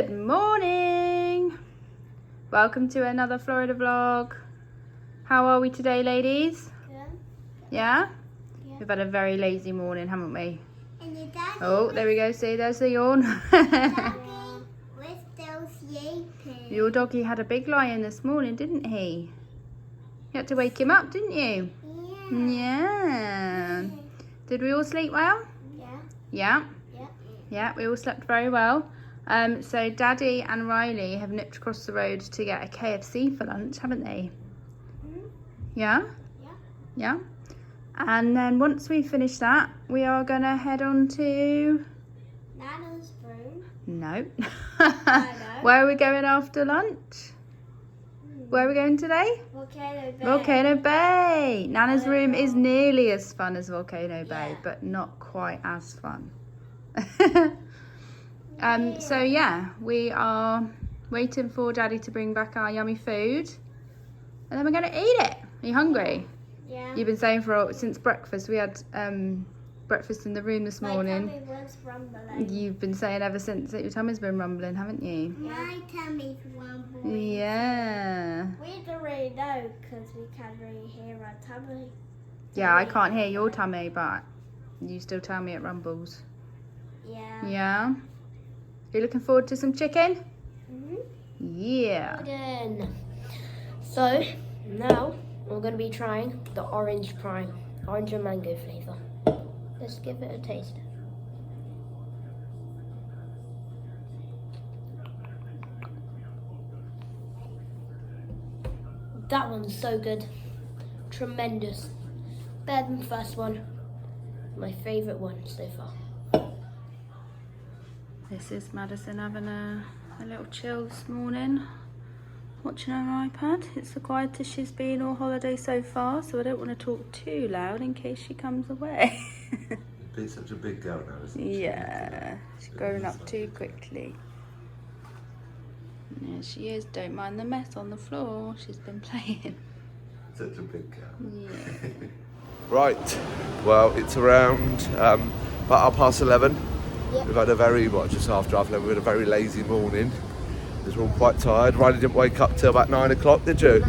Good morning! Welcome to another Florida vlog. How are we today, ladies? Good. Yeah? Yeah. We've had a very lazy morning, haven't we? And your daddy Oh, there we go. See, there's the yawn. Daddy, we're still sleeping. Your doggy had a big lie-in this morning, didn't he? You had to wake him up, didn't you? Yeah. Yeah. Did we all sleep well? Yeah. Yeah. Yeah. Yeah, we all slept very well. So Daddy and Riley have nipped across the road to get a KFC for lunch, haven't they? Mm-hmm. Yeah? Yeah. Yeah. And then once we finish that, we are going to head on to... Nana's room. No. I know. Where are we going after lunch? Where are we going today? Volcano Bay. Volcano Bay. Nana's room is know. nearly as fun as Volcano Bay, Yeah. but not quite as fun. So yeah, we are waiting for Daddy to bring back our yummy food, and then we're going to eat it. Are you hungry? Yeah. You've been saying since breakfast. We had breakfast in the room this morning. My tummy was rumbling. You've been saying ever since that your tummy's been rumbling, haven't you? My tummy's rumbling. Yeah. We don't really know because we can't really hear our tummy. Yeah, I can't hear your tummy, but you still tell me it rumbles. Yeah. Yeah. You looking forward to some chicken? Mm-hmm. Yeah. Again. So now we're going to be trying the orange prime, orange and mango flavour. Let's give it a taste. That one's so good, tremendous, better than the first one. My favourite one so far. This is Madison having a little chill this morning, watching her iPad. It's the quietest she's been all holiday so far, so I don't want to talk too loud in case she comes away. Be such a big girl now, isn't she? Yeah, she's growing up too quickly. Yeah, she is. Don't mind the mess on the floor. She's been playing. Such a big girl. Yeah. Right, well, it's around about 11:30. Yep. We've had a very, just after 11:30, we had a very lazy morning. Because we're all quite tired. Riley didn't wake up till about 9 o'clock, did you?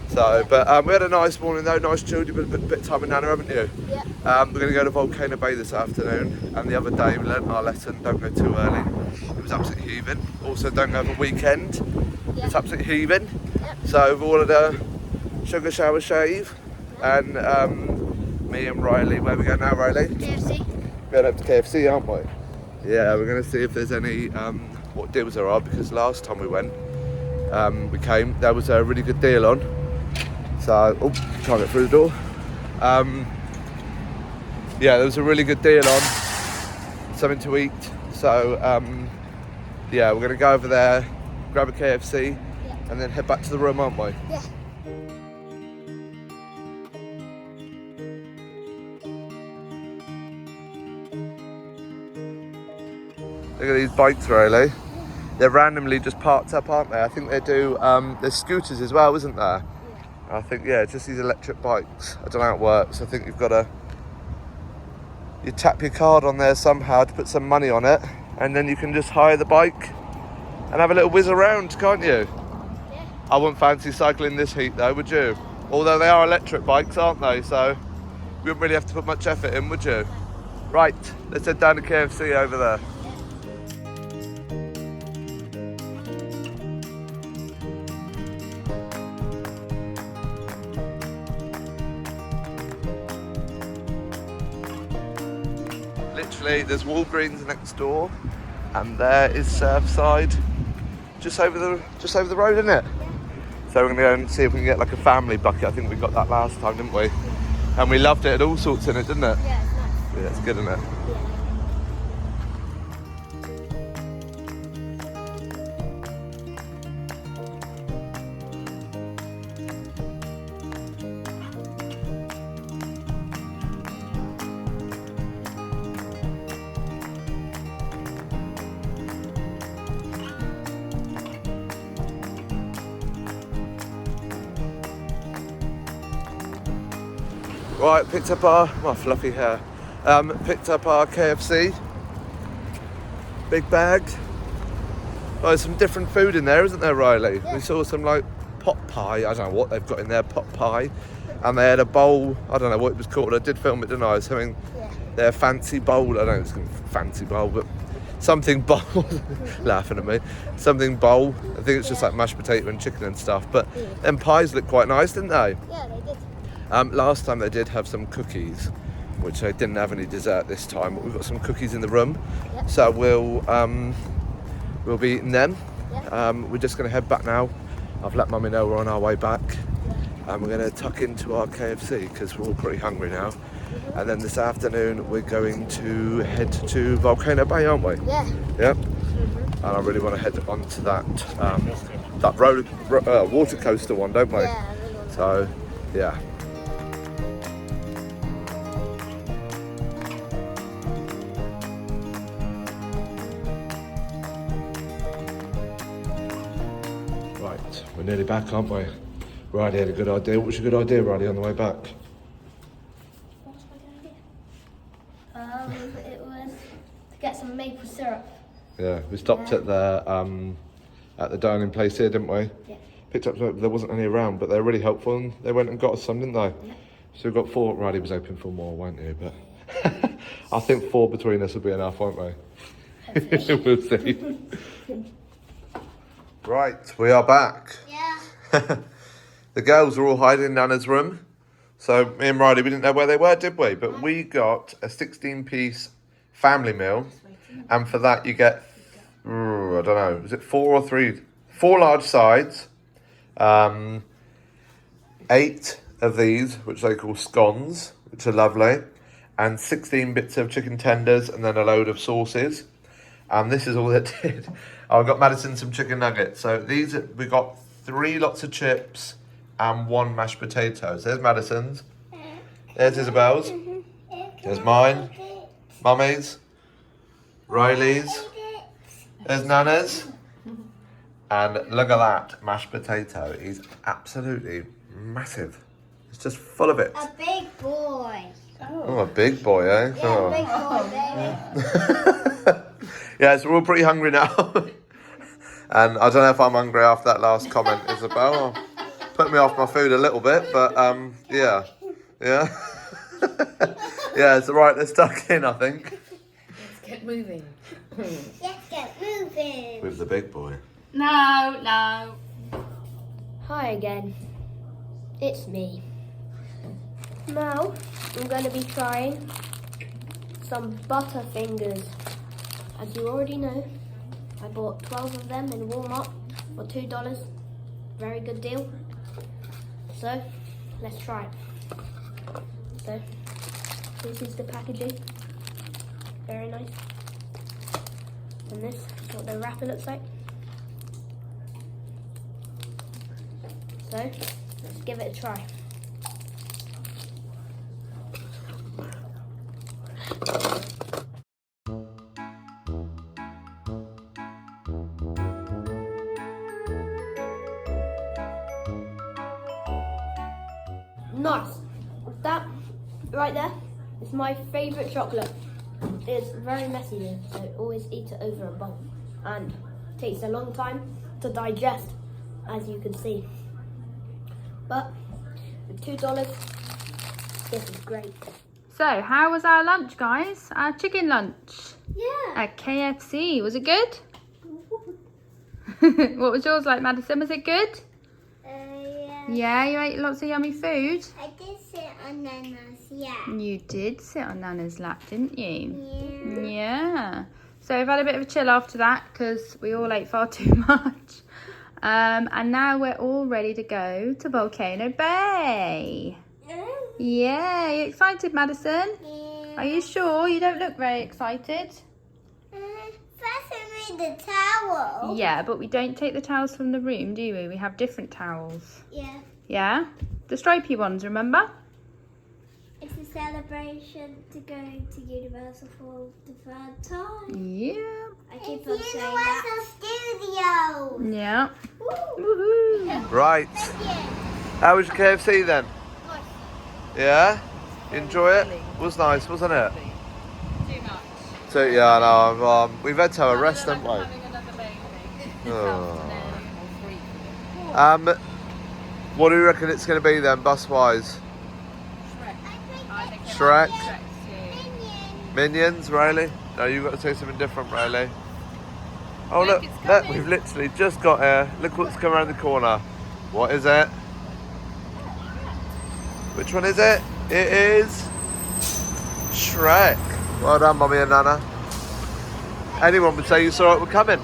So, but we had a nice morning though, nice chilled. You've been a bit of time with Nana, haven't you? Yep. We're going to go to Volcano Bay this afternoon, and the other day we learnt our lesson, don't go too early. It was absolutely heaving. Also, don't go over weekend. Yep. It's absolutely heaving. Yep. So we've ordered a sugar shower shave, and me and Riley, where we go now, Riley? KFC. We're going up to KFC, aren't we? Yeah, we're going to see if there's any, what deals there are, because last time we went, there was a really good deal on. So, can't get through the door. Yeah, there was a really good deal on, something to eat. So, yeah, we're going to go over there, grab a KFC, and then head back to the room, aren't we? Yeah. Look at these bikes, Riley. They're randomly just parked up, aren't they? I think they do, there's scooters as well, isn't there? I think, yeah, just these electric bikes. I don't know how it works. I think you've got to, you tap your card on there somehow to put some money on it, and then you can just hire the bike and have a little whiz around, can't you? Yeah. I wouldn't fancy cycling this heat though, would you? Although they are electric bikes, aren't they? So you wouldn't really have to put much effort in, would you? Right, let's head down to KFC over there. Literally, there's Walgreens next door, and there is Surfside, just over the road, isn't it? So we're gonna go and see if we can get like a family bucket. I think we got that last time, didn't we? And we loved it. It had all sorts in it, didn't it? Yeah, it's nice. Yeah, it's good, isn't it? Yeah. Right, picked up my fluffy hair. Picked up our KFC. Big bag. Oh, there's some different food in there, isn't there, Riley? We saw some like pot pie. I don't know what they've got in there, pot pie. And they had a bowl. I don't know what it was called. I did film it, didn't I? Something. Their fancy bowl. I don't know if it's a fancy bowl, but something bowl. Laughing at me. Something bowl. I think it's just like mashed potato and chicken and stuff. But them pies look quite nice, didn't they? Yeah, they did. Last time they did have some cookies, which they didn't have any dessert this time. But we've got some cookies in the room, so we'll be eating them. We're just going to head back now. I've let Mummy know we're on our way back, and we're going to tuck into our KFC because we're all pretty hungry now. And then this afternoon we're going to head to Volcano Bay, aren't we? Yeah. Yeah. And I really want to head onto that water coaster one, don't we? Yeah, I really want to. So, yeah. Right, we're nearly back, aren't we? Riley had a good idea. What was your good idea, Riley, on the way back? What's my good idea? It was to get some maple syrup. Yeah, we stopped at the dining place here, didn't we? Yeah. Picked up, there wasn't any around, but they were really helpful and they went and got us some, didn't they? Yeah. So we got 4. Riley was hoping for more, weren't you? But I think 4 between us will be enough, won't we? We'll see. Right, we are back. Yeah. The girls were all hiding in Nana's room. So me and Riley, we didn't know where they were, did we? But we got a 16-piece family meal. And for that you get, I don't know, is it 4 or 3? 4 large sides. 8 of these, which they call scones, which are lovely. And 16 bits of chicken tenders and then a load of sauces. And this is all they did. I got Madison some chicken nuggets. So these, we got 3 lots of chips and 1 mashed potatoes. There's Madison's. There's Isabel's. There's mine. Mummy's. Riley's. There's Nana's. And look at that mashed potato. It's absolutely massive. It's just full of it. A big boy. Oh, a big boy, eh? Yeah, Oh. a big boy, baby. Yeah, so we're all pretty hungry now. And I don't know if I'm hungry after that last comment, Isabel. Put me off my food a little bit, but yeah. Yeah. Yeah, it's alright, let's tuck in, I think. Let's get moving. Let's get moving. With the big boy. No, no. Hi again. It's me. Now, I'm going to be trying some Butterfingers. As you already know, I bought 12 of them in Walmart for $2. Very good deal. So, let's try it. So, this is the packaging. Very nice. And this is what the wrapper looks like. So, let's give it a try. Nice. That right there is my favourite chocolate. It's very messy though, so always eat it over a bowl. And takes a long time to digest, as you can see. But for $2, this is great. So, how was our lunch, guys? Our chicken lunch Yeah. at KFC. Was it good? What was yours like, Madison? Was it good? Yeah. Yeah, you ate lots of yummy food. I did sit on Nana's, yeah. You did sit on Nana's lap, didn't you? Yeah. Yeah. So we've had a bit of a chill after that because we all ate far too much. And now we're all ready to go to Volcano Bay. Yeah, you excited, Madison? Yeah. Are you sure? You don't look very excited. First I made the towel. Yeah, but we don't take the towels from the room, do we? We have different towels. Yeah. Yeah? The stripy ones, remember? It's a celebration to go to Universal for the 3rd time. Yeah. I keep on saying that. Universal Studios. Yeah. Woo. Woohoo. Right. Thank you. How was your KFC then? Yeah? You enjoy it? Was nice, wasn't it? Too much. So yeah, no, we've had to have a rest, haven't we? Having another baby. this Oh. afternoon or 3. What do you reckon it's going to be then, bus-wise? I think it Shrek? might be Shrek too. Minions, really? No, you've got to say something different, really. Oh, Look, look, it's look, coming. we've literally just got here. Look what's come around the corner. What is it? Which one is it? It is Shrek. Well done, Mummy and Nana. Anyone would say you saw it were coming.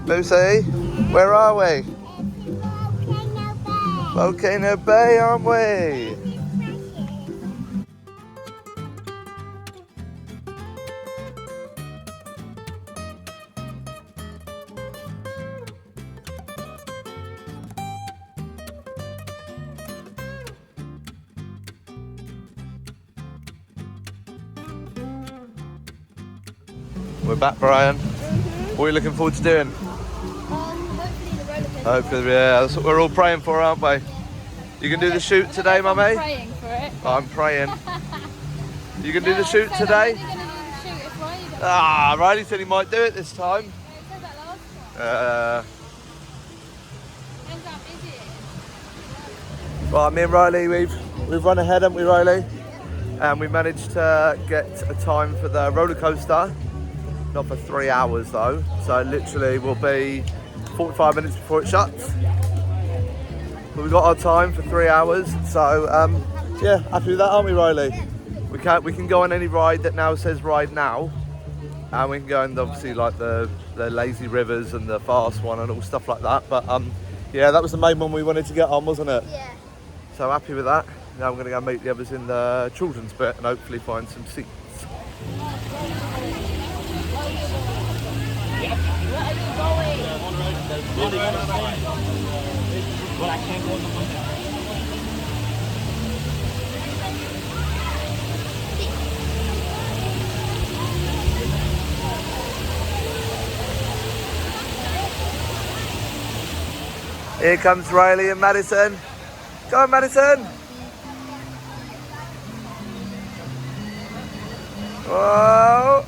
Lucy, where are we? Volcano Bay, aren't we? We're back, Brian. What are you looking forward to doing? Hopefully the roller coaster. Hopefully, yeah, that's what we're all praying for, aren't we? You can do the shoot today, I'm Mummy? praying for it. I'm praying. You can do the shoot I said today? I'm only gonna do the shoot if Riley does. Ah, Riley said he might do it this time. It said that last time. Depends how busy it is. Right, me and Riley, we've run ahead, haven't we, Riley? And we managed to get a time for the roller coaster. Not for 3 hours though, so literally will be 45 minutes before it shuts. But we got our time for 3 hours, so yeah, happy with that, aren't we, Riley? We can go on any ride that now says ride now, and we can go on obviously like the lazy rivers and the fast one and all stuff like that. But yeah, that was the main one we wanted to get on, wasn't it? Yeah. So happy with that. Now I'm going to go meet the others in the children's bit and hopefully find some seats. Here comes Riley and Madison. Go on, Madison. Whoa.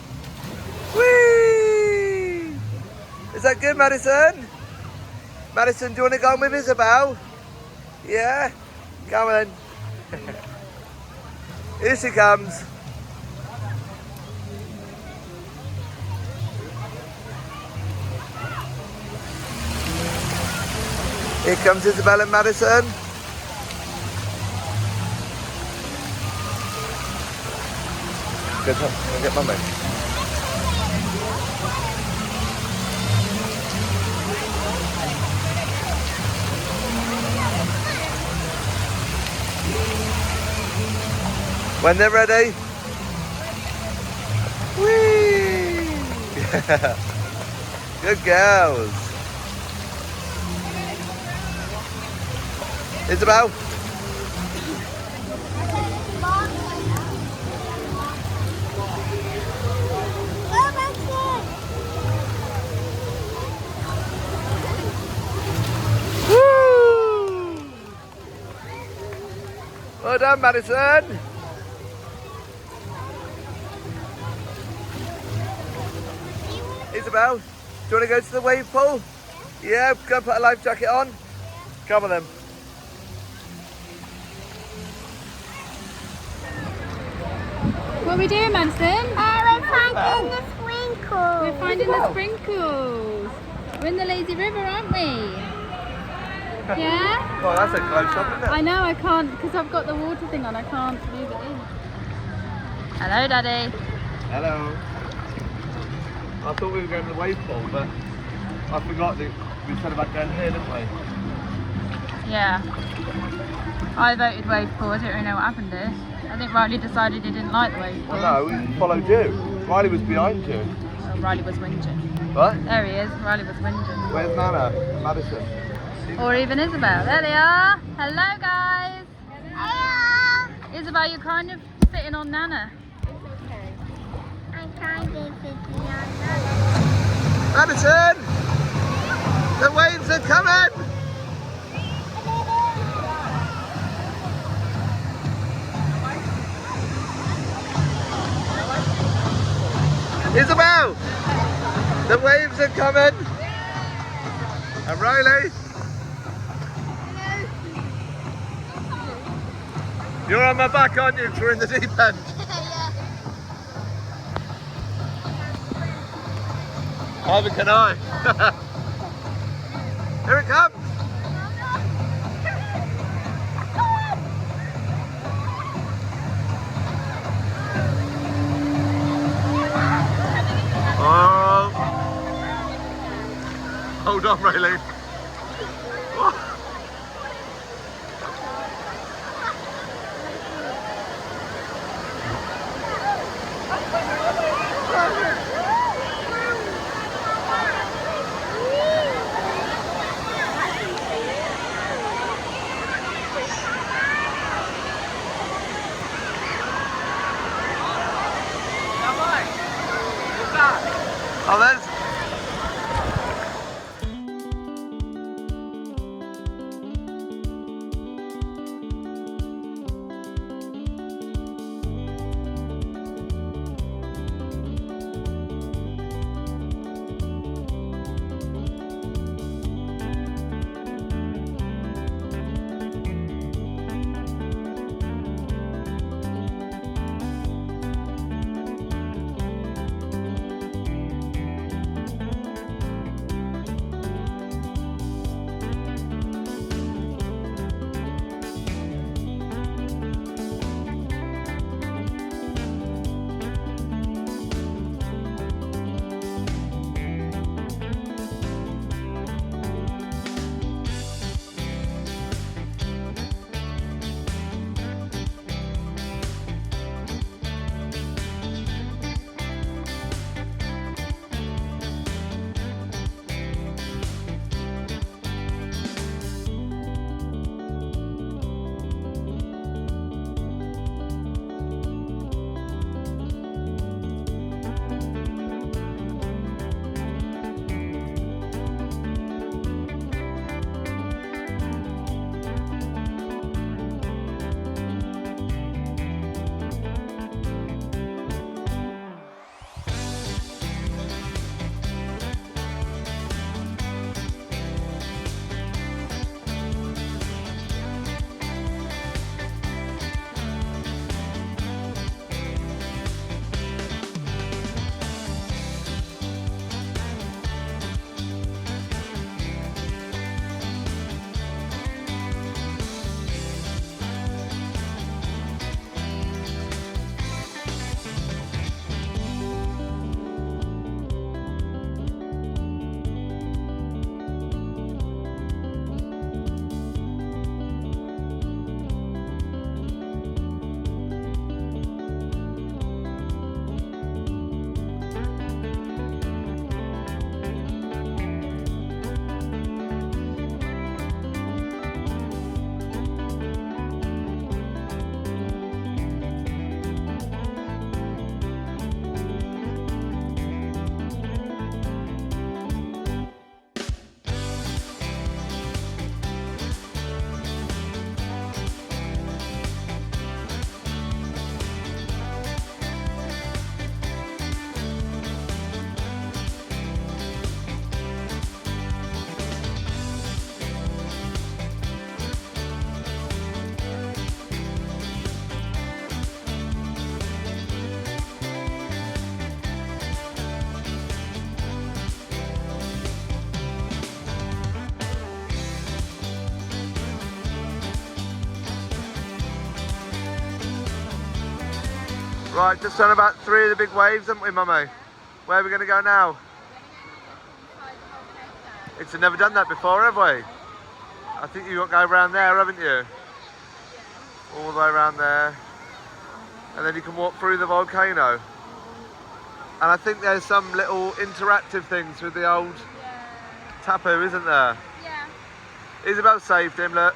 Whee! Is that good, Madison? Madison, do you want to go on with Isabel? Yeah? Come on. Here she comes. Here comes Isabel and Madison. Good, I'll get Mummy. When they're ready. Whee! Good girls. Isabel? Woo! Well done, Madison. Isabel, do you want to go to the wave pool? Yeah, go put a life jacket on. Come on then. What are we doing, Madison? We're finding the sprinkles. We're finding the sprinkles. We're in the lazy river, aren't we? Yeah? Oh, that's a close up, isn't it? I know, I can't, because I've got the water thing on, I can't move it in. Hello, Daddy. Hello. I thought we were going to the wave pool, but I forgot that we said about going here, didn't we? Yeah. I voted wave pool, I don't really know what happened here. I think Riley decided he didn't like the wave pool. Well, no, we followed you. Riley was behind you. Well, Riley was whinging. What? There he is, Riley was whinging. Where's Nana? Madison. Or even Isabel. There they are. Hello, guys. Hello. Isabel, you're kind of sitting on Nana. It's okay. Madison! The waves are coming! Isabel! The waves are coming! And Riley? You're on my back, aren't you? 'Cause we're in the deep end. Either can I. Here it comes. Oh. Hold on, Riley. Oh, there's... Right, just done about 3 of the big waves, haven't we, Mummy? Where are we going to go now? It's never done that before, have we? I think you've got to go around there, haven't you? All the way around there. And then you can walk through the volcano. And I think there's some little interactive things with the old tapu, isn't there? Yeah. Isabel saved him, look.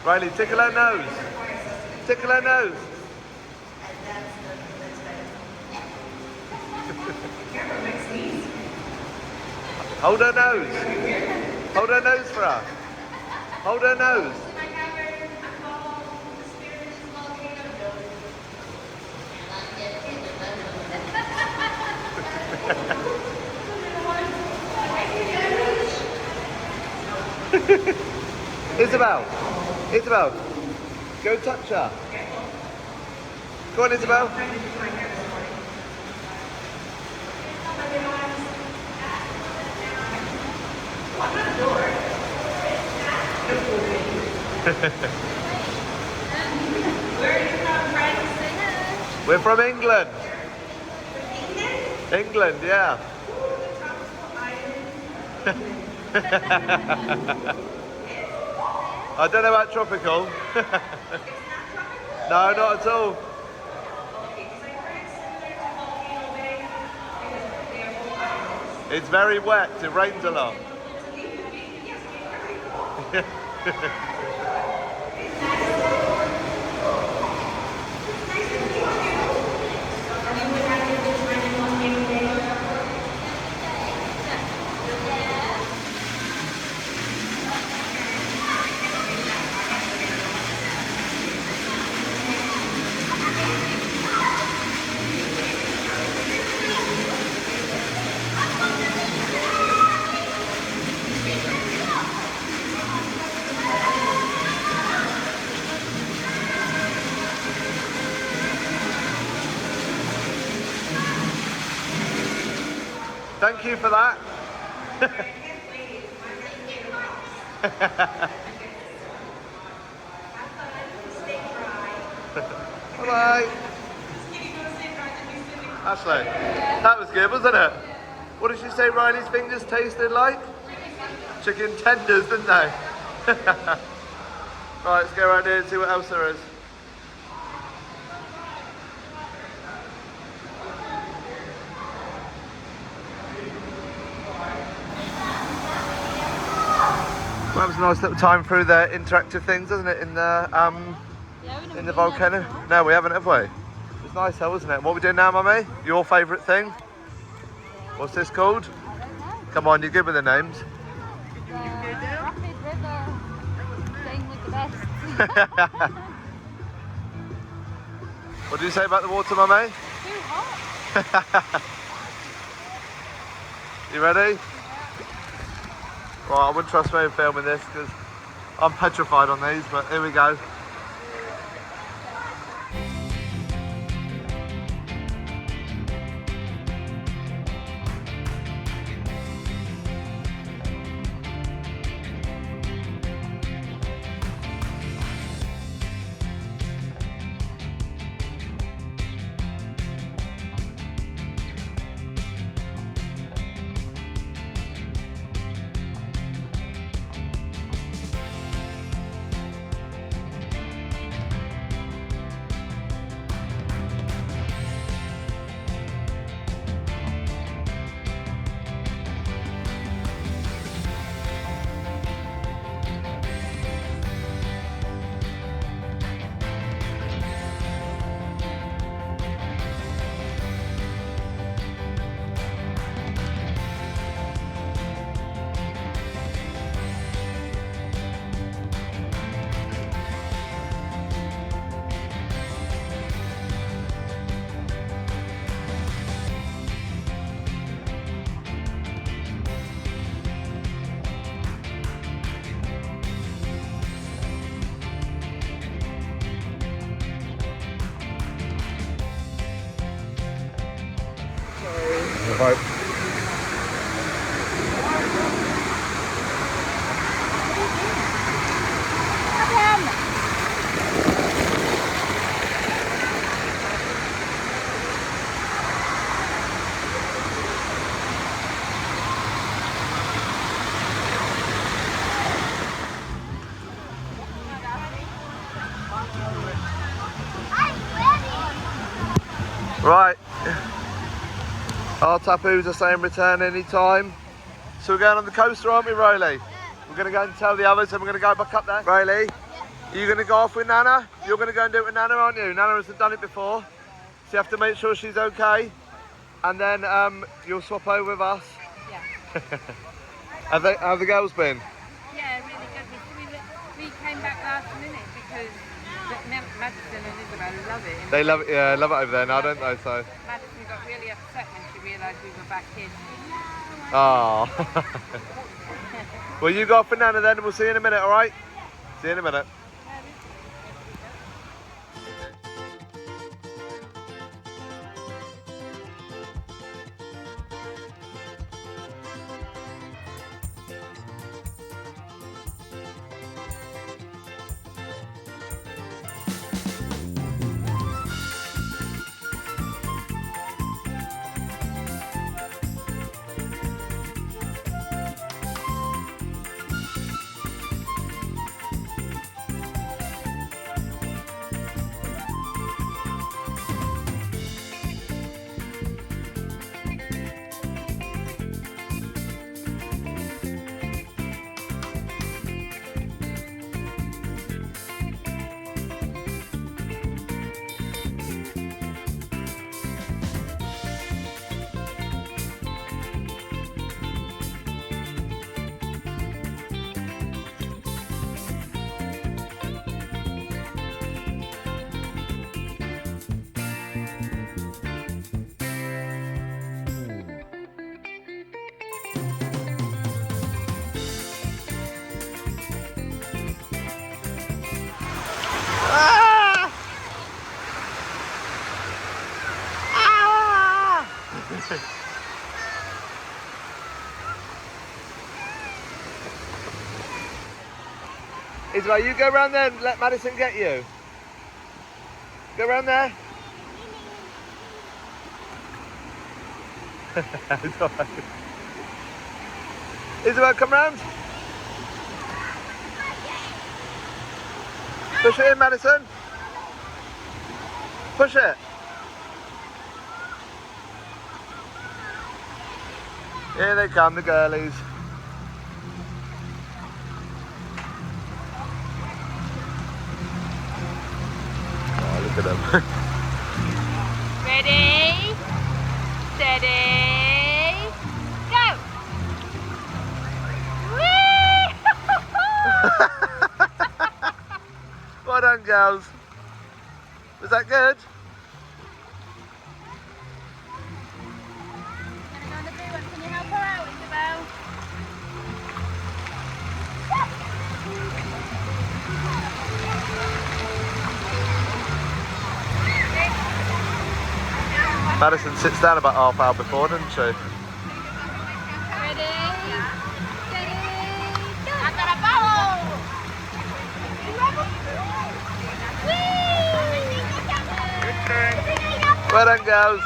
Riley, tickle her nose. Tickle her nose. Hold her nose. Hold her nose for us. Hold her nose. Isabel, Isabel, go touch her. Go on, Isabel. Where are you from, friends? We're from England. England, yeah. I don't know about tropical. No, not at all. It's very wet, it rains a lot. Thank you for that. Bye-bye. Ashley, that was good, wasn't it? What did she say Riley's fingers tasted like? Chicken tenders, didn't they? Right, let's go around here and see what else there is. That was a nice little time through the interactive things, isn't it? In the volcano. No, we haven't, have we? It was nice though, wasn't it? What are we doing now, Mummy? Your favourite thing? What's this called? Come on, you're good with the names. Rapid river thing with the best. What did you say about the water, Mummy? Too hot. You ready? Right, I wouldn't trust me in filming this because I'm petrified on these, but here we go. Right. Right. Our tapoos are saying return any time. So we're going on the coaster, aren't we, Riley? We're going to go and tell the others, and we're going to go back up there. Riley, are you going to go off with Nana? You're going to go and do it with Nana, aren't you? Nana hasn't done it before, so you have to make sure she's okay. And then you'll swap over with us. Yeah. Have the girls been? Yeah, really good. We came back last minute because Madison and Isabel love it. They love it, yeah, love it over there now, don't they? So. Madison got really upset when she realised we were back in. Oh. Well, you go off for Nana then, and we'll see you in a minute, all right? See you in a minute. Isabel, you go around there and let Madison get you. Go around there. It's all right. Isabel, come round. Push it in, Madison. Push it. Here they come, the girlies. Oh, look at them. Ready, steady, go! Whee! Well done, girls. Was that good? Can you help her out, Isabel? Madison sits down about half hour before, doesn't she? Ready, steady, go! I got a bubble! Whee! Well done, girls.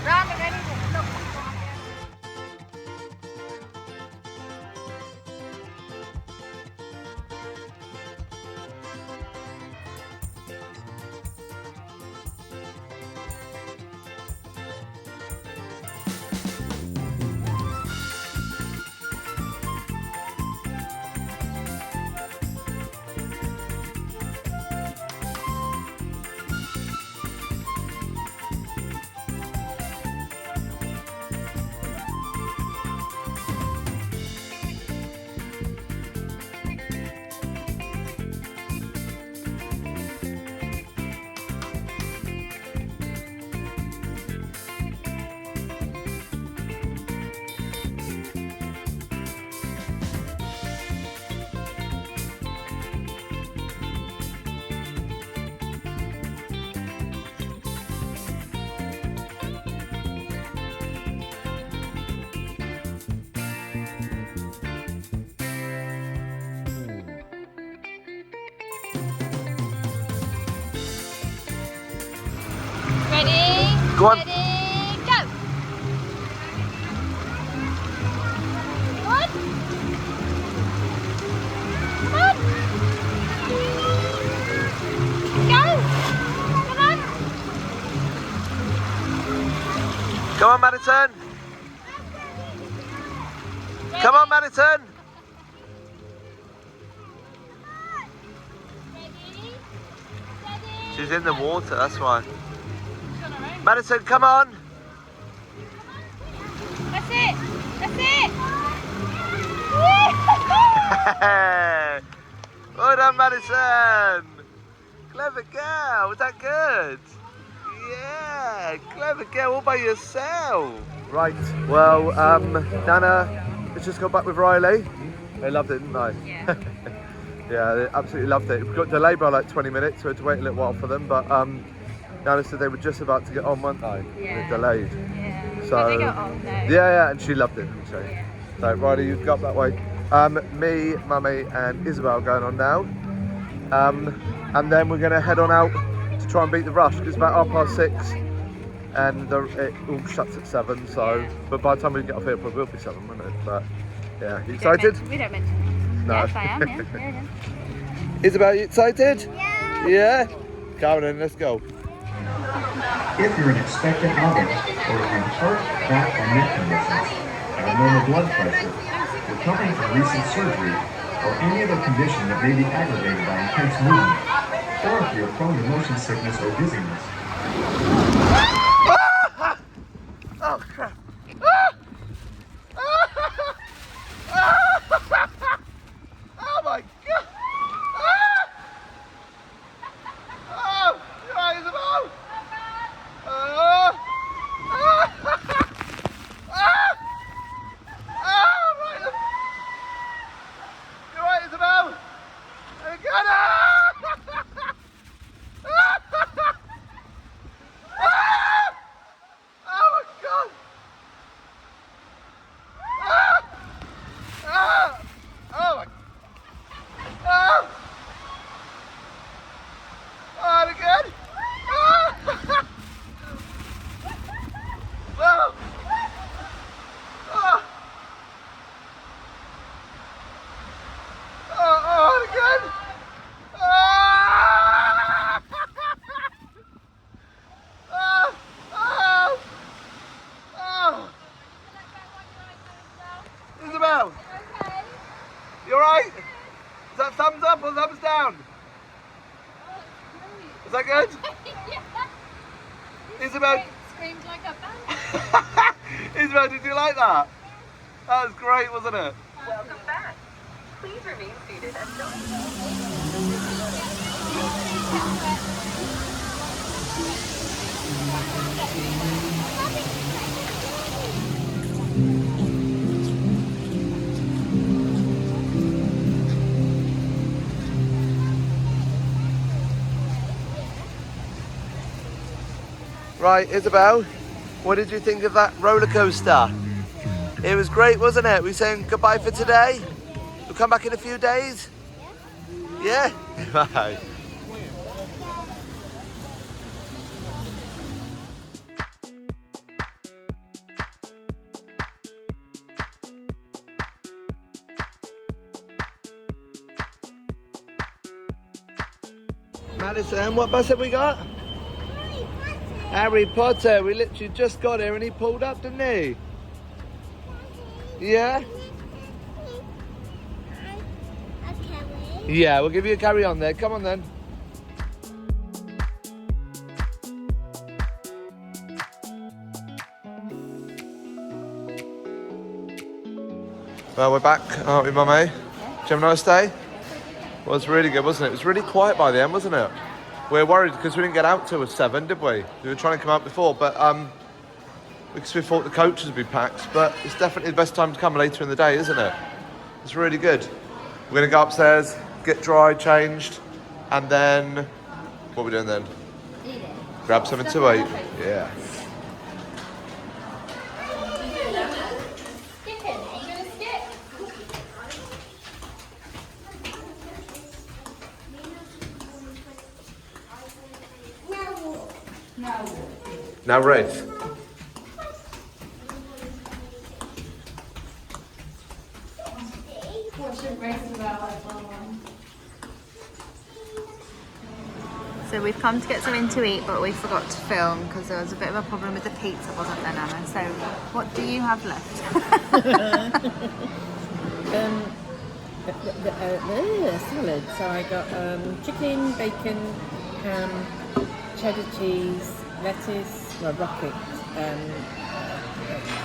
Round and ready. Ready? Go on. Ready, go! One. Come on. Go! Come on. Come on, Madison. Come on, Madison. She's in the water, that's why. Madison, come on. That's it. That's it. Well done, Madison. Clever girl. Was that good? Yeah, clever girl all by yourself. Right, well, Nana has just got back with Riley. They loved it, didn't they? Yeah. Yeah, they absolutely loved it. We got delayed by like 20 minutes, so we had to wait a little while for them, but Nana said they were just about to get on, weren't they? Yeah. And it delayed. Yeah. So, But they got on though. yeah, and she loved it, didn't she? Yeah. So, Riley, you go up that way. Me, Mummy, and Isabel going on now. And then we're going to head on out to try and beat the rush. It's about 6:30, and it all shuts at 7. So, Yeah. but by the time we get off here, it probably will be 7, won't it? But yeah, you excited? We don't mention it. No. Yes, I am. Yeah. Isabel, you excited? Yeah. Come on then, let's go. If you're an expectant mother, or have heart, back, or neck conditions, abnormal blood pressure, recovering from recent surgery, or any other condition that may be aggravated by intense movement, or if you're prone to motion sickness or dizziness. Oh crap. Oh my god! Oh, you're right, Isabel! You're right, Isabel! I got it! Oh my god! Oh my! Oh! Oh, again! Whoa! Oh! Oh, again! Isabel! You alright? Is that thumbs up or thumbs down? Is that good? Isabel, Screamed like a band. Isabel, did you like that? That was great, wasn't it? Welcome back. Please remain seated until Right, Isabel, what did you think of that roller coaster? It was great, wasn't it? We saying goodbye for today? We'll come back in a few days? Yeah? Right. Madison, what bus have we got? Harry Potter. We literally just got here and he pulled up, didn't he? Yeah? Yeah, we'll give you a carry on there. Come on then. Well, we're back, aren't we, Mummy? Did you have a nice day? Well, it was really good, wasn't it? It was really quiet by the end, wasn't it? We were worried because we didn't get out till 7, did we? We were trying to come out before, but because we thought the coaches would be packed. But it's definitely the best time to come later in the day, isn't it? It's really good. We're going to go upstairs, get dry, changed, and then what are we doing then? Grab something to eat. Yeah. Now race. So we've come to get something to eat, but we forgot to film because there was a bit of a problem with the pizza, wasn't there, Nana? So what do you have left? Salad. So I got chicken, bacon, ham, cheddar cheese, lettuce, rocket,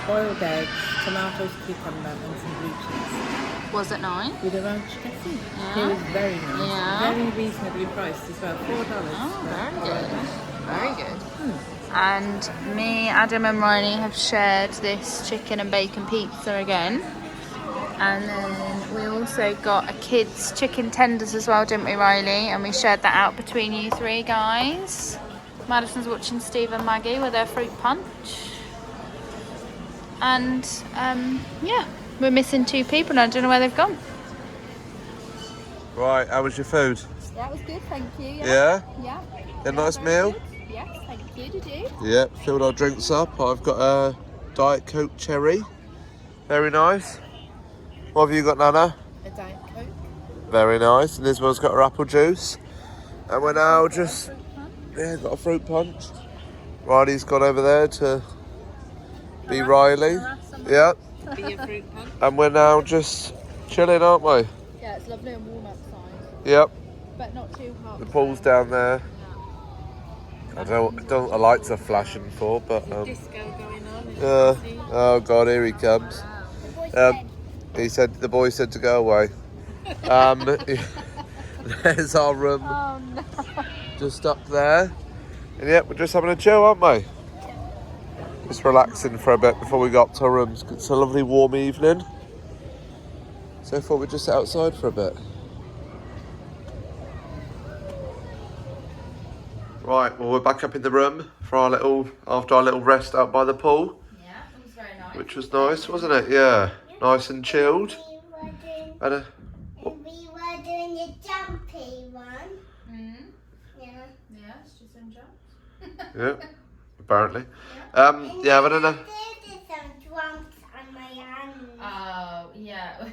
boiled eggs, tomatoes, cucumber, and some blue cheese. Was it nice? With a round chicken. Yeah. It was very nice. Yeah. Very reasonably priced as well. $4. Oh, very good. And me, Adam and Riley have shared this chicken and bacon pizza again. And then we also got a kids chicken tenders as well, didn't we, Riley? And we shared that out between you three guys. Madison's watching Steve and Maggie with their fruit punch. And yeah, we're missing 2 people and I don't know where they've gone. Right, how was your food? Yeah, it was good, thank you. Yeah? Yeah. A nice meal? Good. Yes, thank you. Did you? Yeah, filled our drinks up. I've got a Diet Coke cherry. Very nice. What have you got, Nana? A Diet Coke. Very nice. And Isabel's got her apple juice. And we're now just... Yeah, got a fruit punch. Riley's gone over there to be Riley. Yeah. Be a fruit punch. And we're now just chilling, aren't we? Yeah, it's lovely and warm outside, Yep. but not too hot. The pool's down there. I don't know what the lights are flashing for, but Disco going on. oh god, here he comes. The boy said to go away. There's our room. Oh no. Just up there. And yeah, we're just having a chill, aren't we? Just relaxing for a bit before we go up to our rooms. It's a lovely warm evening. So I thought we'd just sit outside for a bit. Right, well we're back up in the room for after our little rest out by the pool. Yeah, it was very nice. Which was nice, wasn't it? Yeah. Nice and chilled. We were doing the jumpy one. Yeah. Yeah, it's just some jumps. Yeah, apparently. Yeah, but I don't know. There's some jumps on my hand. Oh, yeah.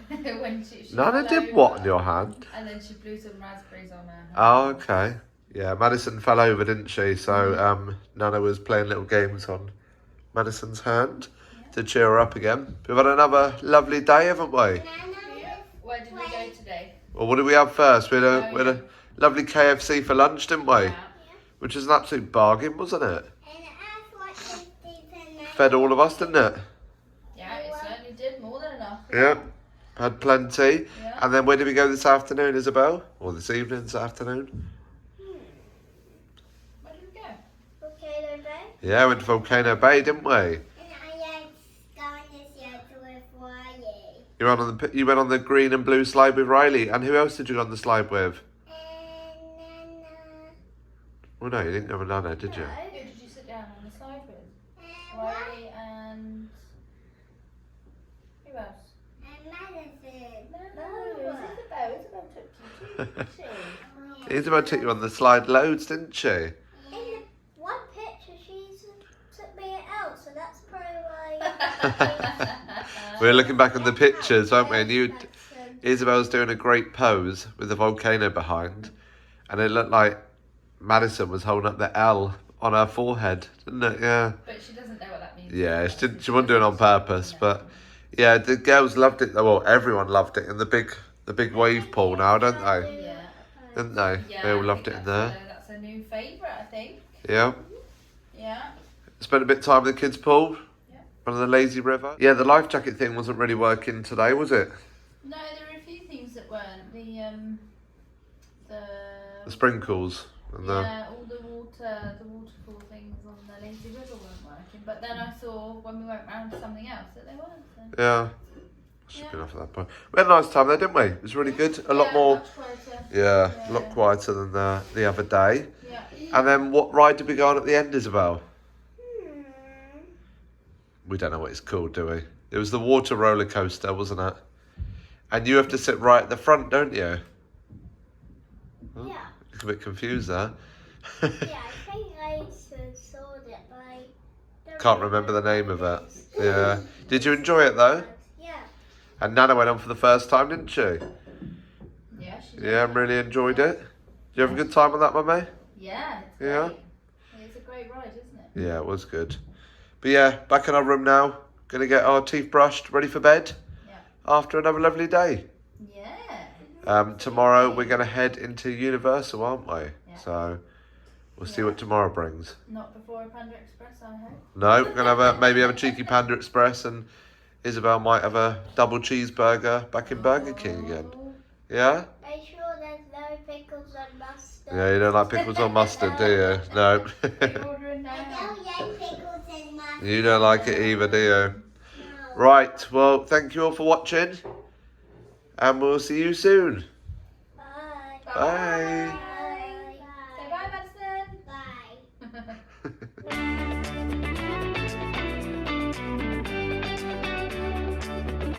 When she Nana fell did what over, on your hand? And then she blew some raspberries on her hand. Oh, okay. Yeah, Madison fell over, didn't she? So Nana was playing little games on Madison's hand to cheer her up again. We've had another lovely day, haven't we? Where did we go today? Well, what did we have first? We had a lovely KFC for lunch, didn't we? Yeah. Which was an absolute bargain, wasn't it? And I thought Stephen Fed all of us, didn't it? Yeah, it certainly did more than enough. Yeah. Had plenty. Yeah. And then where did we go this afternoon, Isabel? Or this evening, this afternoon? Where did we go? Volcano Bay. Yeah, went to Volcano Bay, didn't we? And I am going this year to with Riley. You went on the green and blue slide with Riley. And who else did you go on the slide with? And Well, no, you didn't go with Nana, did you? Who did you sit down on the slide with? what? Riley and... Who else? And Madison. No, Isabel. Isabel took you too, didn't she? Isabel took you on the slide loads, didn't she? In the one picture, she took me out, so that's probably why. We were looking back on the pictures, weren't we? And Isabel's doing a great pose with the volcano behind. And it looked like Madison was holding up the L on her forehead, didn't it? Yeah. But she doesn't know what that means. Yeah, she wasn't doing it on purpose, but yeah, the girls loved it. Well, everyone loved it in the big wave pool now, don't they? Yeah. Didn't they? Yeah, They all I loved think it in there. That's a new favourite, I think. Yeah. Yeah. Spent a bit of time in the kids' pool. Yeah. On the lazy river. Yeah, the life jacket thing wasn't really working today, was it? No, there were a few things that weren't. The sprinkles and Yeah, all the waterfall things on the lazy river weren't working. But then I saw when we went round to something else that they weren't. So. yeah. Should be enough at that point. We had a nice time there, didn't we? It was really good. A lot more. Much quieter. Yeah, a lot quieter than the other day. Yeah. And then what ride did we go on at the end, Isabel? We don't know what it's called, do we? It was the water roller coaster, wasn't it? And you have to sit right at the front, don't you? Yeah. Look a bit confused there. Yeah, I think I saw it, but I don't Can't remember the name of it. Yeah. Did you enjoy it though? Yeah. And Nana went on for the first time, didn't she? Yeah, she did. Yeah, and really enjoyed it. Did you have a good time on that, Mummy? Yeah, it's Yeah. great. It's a great ride, isn't it? Yeah, it was good. But yeah, back in our room now. Gonna get our teeth brushed, ready for bed. Yeah. After another lovely day. Yeah. Tomorrow we're gonna head into Universal, aren't we? Yeah. So we'll see what tomorrow brings. Not before a Panda Express, I hope. No, we're gonna have maybe have a cheeky Panda Express, and Isabel might have a double cheeseburger back in Burger King again. Yeah? Are you sure there's no pickles and mustard? Yeah, you don't like pickles or mustard, do you? No. Ordering I now. don't like pickles and mustard. You don't like it either, do you? Right, well, thank you all for watching. And we'll see you soon. Bye. Bye.